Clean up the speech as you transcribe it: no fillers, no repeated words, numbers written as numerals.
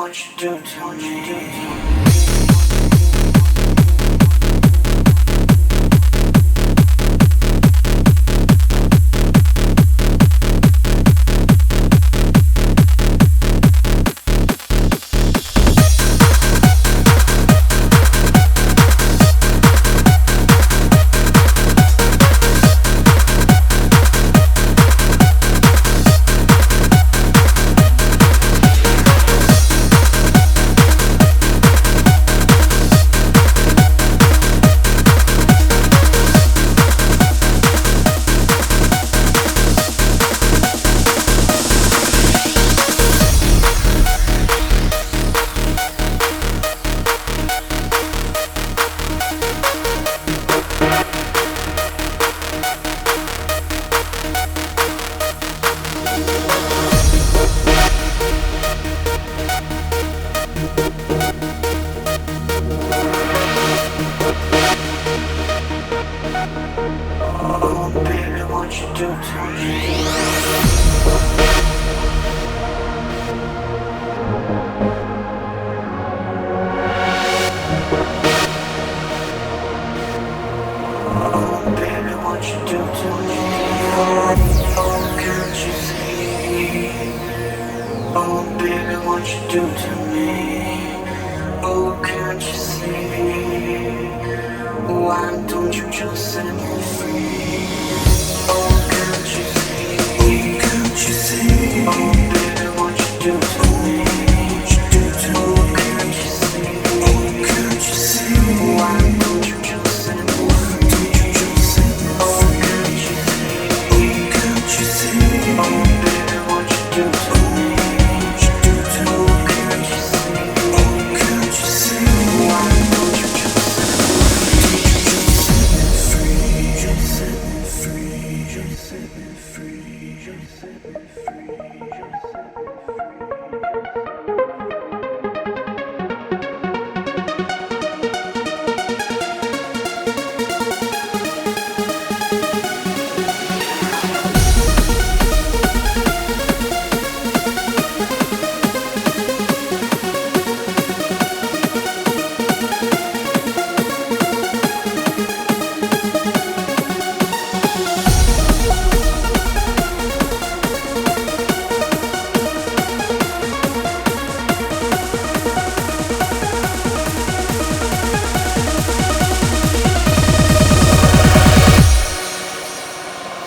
what you do to me. Oh baby, what you do to me? Oh baby, what you do to me? Oh, can't you see? Oh baby, what you do to me? Oh, can't you see? Why don't you just set me free? Oh, can't you see? Oh, can't you see? Oh baby, what you do to me?